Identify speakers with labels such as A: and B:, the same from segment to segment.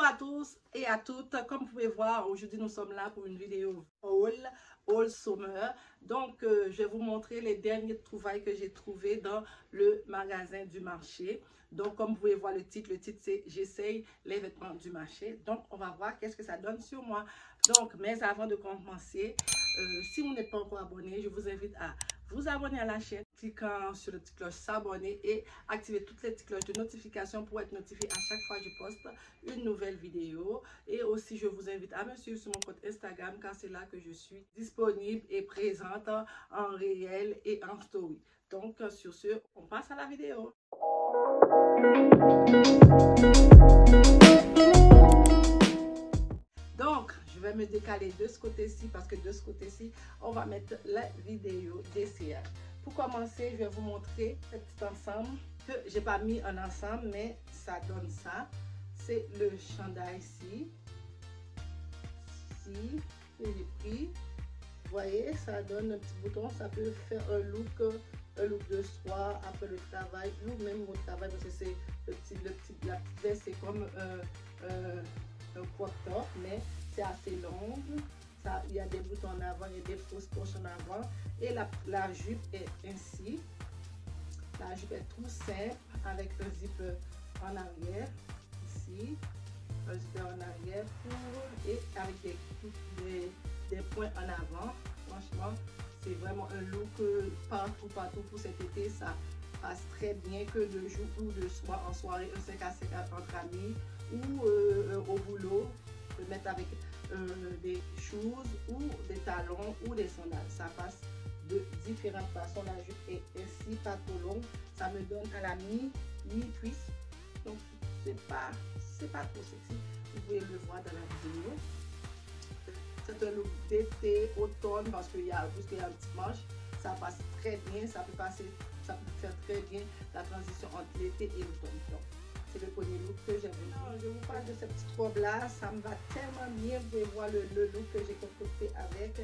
A: à tous et à toutes, comme vous pouvez voir, aujourd'hui nous sommes là pour une vidéo haul summer. Donc je vais vous montrer les dernières trouvailles que j'ai trouvées dans le magasin du marché. Donc comme vous pouvez voir le titre c'est j'essaye les vêtements du marché. Donc on va voir qu'est-ce que ça donne sur moi. Donc mais avant de commencer, si vous n'êtes pas encore abonné, je vous invite à vous abonner à la chaîne, cliquant sur le petit cloche s'abonner et activer toutes les petites cloches de notification pour être notifié à chaque fois que je poste une nouvelle vidéo. Et aussi je vous invite à me suivre sur mon compte Instagram car c'est là que je suis disponible et présente en réel et en story. Donc sur ce, on passe à la vidéo. Donc je vais me décaler de ce côté-ci parce que de ce côté-ci on va mettre la vidéo d'essayage. Pour commencer, je vais vous montrer ce petit ensemble que j'ai pas mis en ensemble, mais ça donne ça. C'est le chandail ici que j'ai pris. Vous voyez, ça donne un petit bouton, ça peut faire un look de soir après le travail ou même au travail parce que c'est la petite veste, c'est comme un crop top, mais c'est assez long. Il y a des boutons en avant, il y a des fausses poches en avant et la jupe est ainsi. La jupe est tout simple avec un zip en arrière ici, un zip en arrière et avec des points en avant. Franchement, c'est vraiment un look partout pour cet été. Ça passe très bien que de jour ou de soir en soirée, un 5 à 5 entre amis ou au boulot. On peut mettre avec des shoes ou des talons ou des sandales. Ça passe de différentes façons. La jupe est ainsi, pas trop longue. Ça me donne à la mi-cuisse. Donc c'est pas trop sexy. Vous pouvez le voir dans la vidéo. C'est un look d'été, automne parce qu'il y a une petite manche. Ça passe très bien. Ça peut faire très bien la transition entre l'été et l'automne. C'est le premier look que j'ai vu. Je vous parle de cette petite robe là, ça me va tellement bien. Vous pouvez voir le look que j'ai concocté avec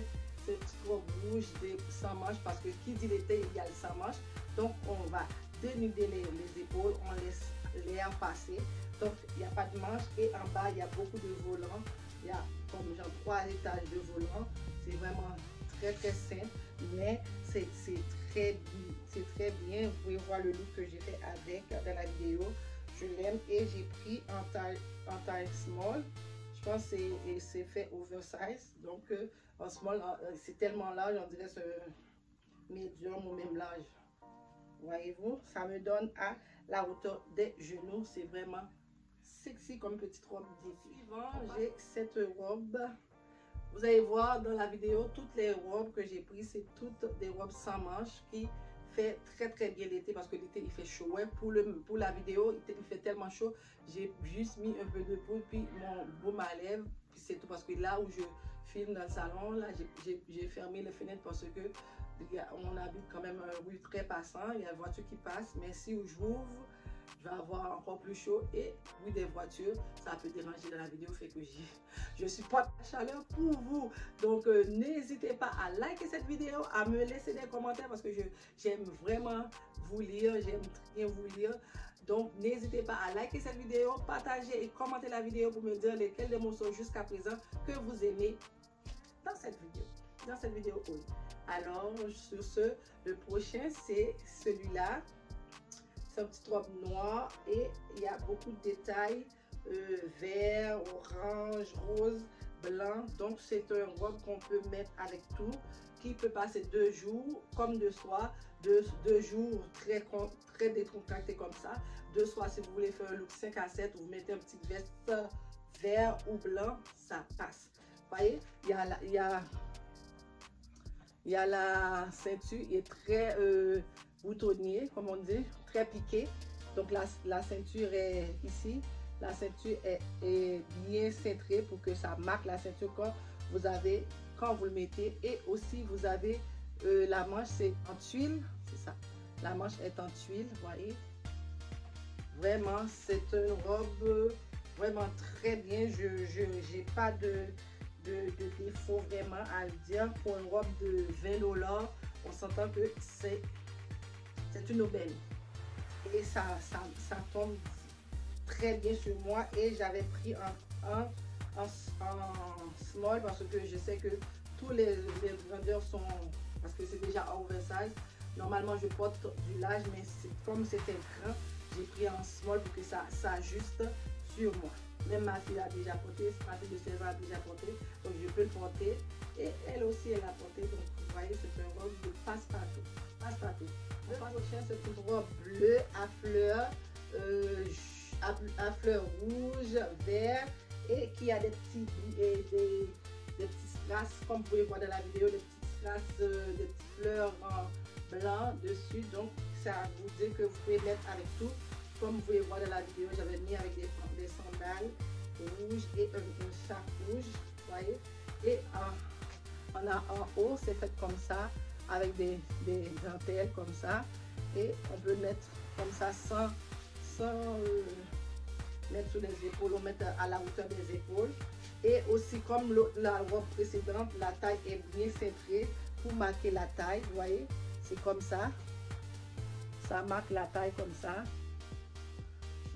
A: cette petite robe rouge sans manches parce que qui dit l'été il y a le sans manches. Donc on va dénuder les épaules, on laisse l'air passer. Donc il n'y a pas de manches et en bas il y a beaucoup de volants. Il y a comme genre 3 étages de volants. C'est vraiment très simple, mais c'est très bien. Vous pouvez voir le look que j'ai fait avec dans la vidéo. Je l'aime et j'ai pris en taille small. Je pense que c'est fait oversize. Donc en small, c'est tellement large, on dirait c'est médium ou même large. Voyez-vous, ça me donne à la hauteur des genoux. C'est vraiment sexy comme petite robe d'été. Suivant, j'ai cette robe. Vous allez voir dans la vidéo, toutes les robes que j'ai prises, c'est toutes des robes sans manches qui fait très bien l'été parce que l'été il fait chaud. Ouais, pour la vidéo il fait tellement chaud, j'ai juste mis un peu de poudre puis mon baume à lèvres, puis c'est tout parce que là où je filme dans le salon, là j'ai fermé les fenêtres parce que on habite quand même un rue très passant, il y a une voiture qui passe, mais si j'ouvre je vais avoir encore plus chaud et oui des voitures ça peut déranger dans la vidéo, fait que je supporte la chaleur pour vous. Donc n'hésitez pas à liker cette vidéo, à me laisser des commentaires parce que j'aime vraiment vous lire, j'aime bien vous lire. Donc n'hésitez pas à liker cette vidéo, partager et commenter la vidéo pour me dire lesquels des morceaux jusqu'à présent que vous aimez dans cette vidéo. Alors sur ce, le prochain c'est celui-là. C'est une petite robe noire et il y a beaucoup de détails vert, orange, rose, blanc. Donc c'est une robe qu'on peut mettre avec tout, qui peut passer 2 jours comme 2 soirs, 2 jours très décontracté comme ça. 2 soirs si vous voulez faire un look 5 à 7, vous mettez un petit veste vert ou blanc, ça passe. Vous voyez, il y a la ceinture, il est très boutonnier, comme on dit, très piqué. Donc la ceinture est ici. La ceinture est bien cintrée pour que ça marque la ceinture quand vous le mettez. Et aussi vous avez la manche, c'est en tuile, c'est ça. La manche est en tuile, vous voyez. Vraiment, c'est une robe vraiment très bien. Je n'ai pas de défaut vraiment à le dire. Pour une robe de 20 $, on s'entend que c'est une aubaine. Et ça tombe très bien sur moi et j'avais pris en small parce que je sais que tous les vendeurs sont, parce que c'est déjà oversize. Normalement je porte du large, mais comme c'était grand, j'ai pris en small pour que ça s'ajuste sur moi. Même ma fille a déjà porté, ma fille de 16 ans a déjà porté, donc je peux le porter. Et elle aussi elle a porté, donc vous voyez c'est un robe de passe-partout. Passe-partout. Le prochain c'est une robe bleue à fleurs, rouge, vert et qui a des petits strass comme vous pouvez voir dans la vidéo, des petites strass, des petites fleurs blanc dessus. Donc ça vous dit que vous pouvez mettre avec tout. Comme vous pouvez voir dans la vidéo, j'avais mis avec des sandales rouges et un sac rouge, voyez. Et en haut, c'est fait comme ça, avec des dentelles comme ça. Et on peut mettre comme ça sans mettre sur les épaules, on met à la hauteur des épaules. Et aussi comme la robe précédente, la taille est bien cintrée pour marquer la taille, vous voyez. C'est comme ça. Ça marque la taille comme ça.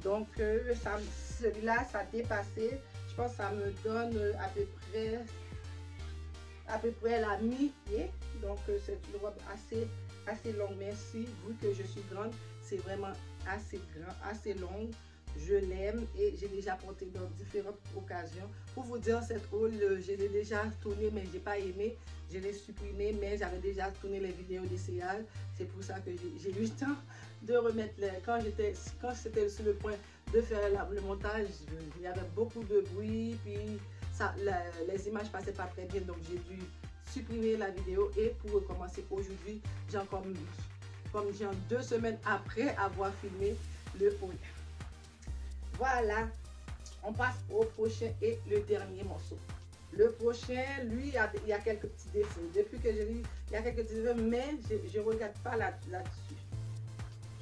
A: Donc celui-là, ça a dépassé. Je pense que ça me donne à peu près la mi-pied. Donc c'est une robe assez longue. Merci, vu que je suis grande, c'est vraiment assez grand, assez longue. Je l'aime et j'ai déjà porté dans différentes occasions. Pour vous dire, cette haul, je l'ai déjà tourné, mais j'ai pas aimé. Je l'ai supprimé, mais j'avais déjà tourné les vidéos d'essayage. C'est pour ça que j'ai eu le temps de remettre quand c'était sur le point de faire le montage, il y avait beaucoup de bruit, puis les images passaient pas très bien, donc j'ai dû supprimer la vidéo. Et pour recommencer aujourd'hui, j'ai comme 2 semaines après avoir filmé le haul. Voilà, on passe au prochain et le dernier morceau. Le prochain, lui, il y a quelques petits défauts. Depuis que je lis, il y a quelques petits défauts, mais je ne regarde pas là-dessus.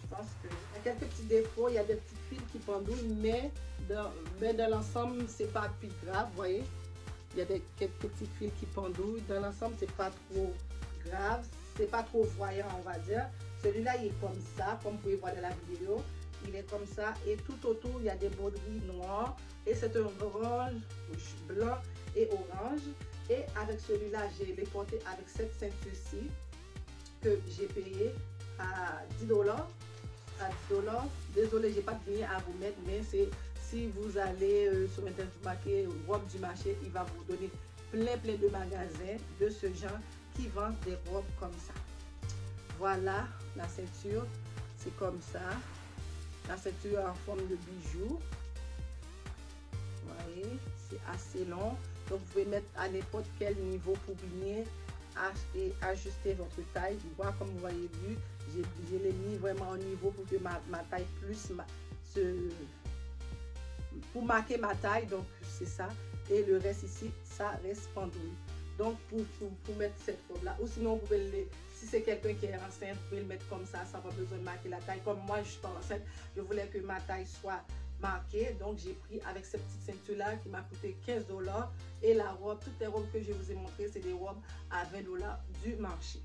A: Je pense qu'il y a quelques petits défauts, il y a des petits fils qui pendouillent, mais dans l'ensemble, c'est pas plus grave, vous voyez. Il y a quelques petits fils qui pendouillent. Dans l'ensemble, c'est pas trop grave, c'est pas trop voyant, on va dire. Celui-là, il est comme ça, comme vous pouvez voir dans la vidéo. Il est comme ça et tout autour il y a des broderies noires et c'est un orange, blanc et orange. Et avec celui-là, j'ai les porté avec cette ceinture-ci que j'ai payé à 10 $. Désolé, j'ai pas de lien à vous mettre, mais c'est si vous allez sur internet marquer robe du marché, il va vous donner plein de magasins de ce genre qui vendent des robes comme ça. Voilà la ceinture, c'est comme ça. La ceinture en forme de bijou. Vous voyez, c'est assez long. Donc, vous pouvez mettre à n'importe quel niveau pour bien ajuster votre taille. Moi, comme vous voyez vu, je l'ai mis vraiment au niveau pour que ma taille plus pour marquer ma taille. Donc, c'est ça. Et le reste ici, ça reste pendouille. Donc, pour mettre cette robe-là, ou sinon, vous pouvez si c'est quelqu'un qui est enceinte, vous pouvez le mettre comme ça, sans pas besoin de marquer la taille. Comme moi, je suis pas enceinte, je voulais que ma taille soit marquée. Donc, j'ai pris avec cette petite ceinture-là qui m'a coûté 15 $. Et la robe, toutes les robes que je vous ai montrées, c'est des robes à 20 $ du marché.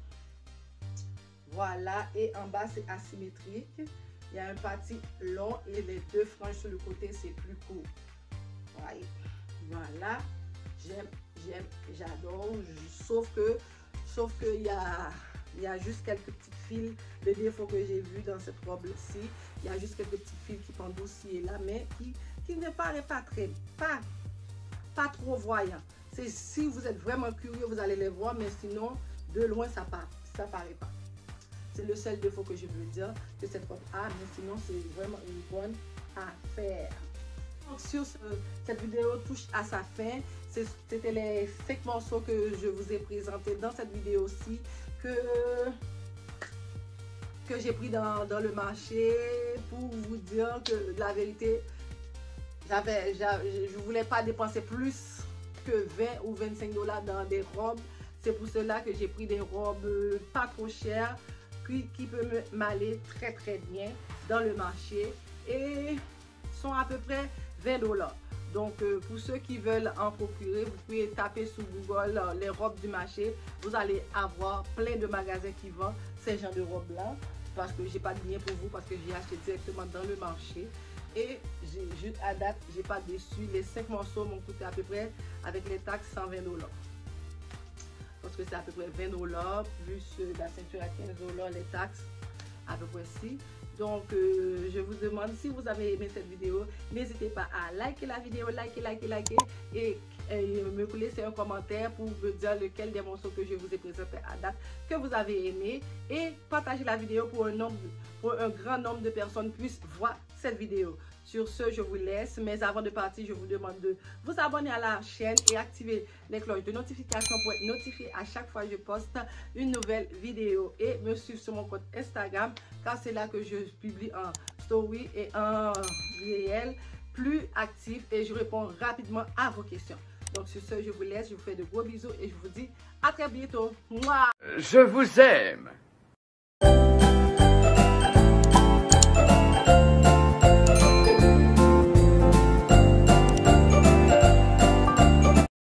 A: Voilà, et en bas, c'est asymétrique. Il y a un parti long et les 2 franges sur le côté, c'est plus court. Voilà, j'aime, j'adore, sauf que il y a juste quelques petits fils de défaut que j'ai vu dans cette robe-ci. Il y a juste quelques petits fils qui pendent aussi et là, mais qui ne paraît pas trop voyant. Si vous êtes vraiment curieux, vous allez les voir, mais sinon, de loin, ça paraît pas. C'est le seul défaut que je veux dire que cette robe a, mais sinon, c'est vraiment une bonne affaire. Donc, sur cette vidéo touche à sa fin. C'était les 5 morceaux que je vous ai présentés dans cette vidéo-ci que j'ai pris dans le marché pour vous dire que la vérité, je voulais pas dépenser plus que 20 ou 25 $ dans des robes. C'est pour cela que j'ai pris des robes pas trop chères qui peuvent m'aller très bien dans le marché et sont à peu près 20 $. Donc, pour ceux qui veulent en procurer, vous pouvez taper sur Google les robes du marché. Vous allez avoir plein de magasins qui vendent ces genres de robes-là. Parce que j'ai pas de lien pour vous, parce que j'ai acheté directement dans le marché. Et à date, j'ai pas déçu. Les 5 morceaux m'ont coûté à peu près, avec les taxes, 120 $. Parce que c'est à peu près 20 $, plus la ceinture à 15 $, les taxes, à peu près si. Donc, je vous demande, si vous avez aimé cette vidéo, n'hésitez pas à liker la vidéo, liker, et me laisser un commentaire pour me dire lequel des morceaux que je vous ai présenté à date que vous avez aimé, et partagez la vidéo pour un grand nombre de personnes puissent voir cette vidéo. Sur ce, je vous laisse, mais avant de partir, je vous demande de vous abonner à la chaîne et activer les cloches de notification pour être notifié à chaque fois que je poste une nouvelle vidéo, et me suivre sur mon compte Instagram, car c'est là que je publie en story et en réel plus actif, et je réponds rapidement à vos questions. Donc sur ce, je vous laisse, je vous fais de gros bisous et je vous dis à très bientôt. Mouah!
B: Je vous aime.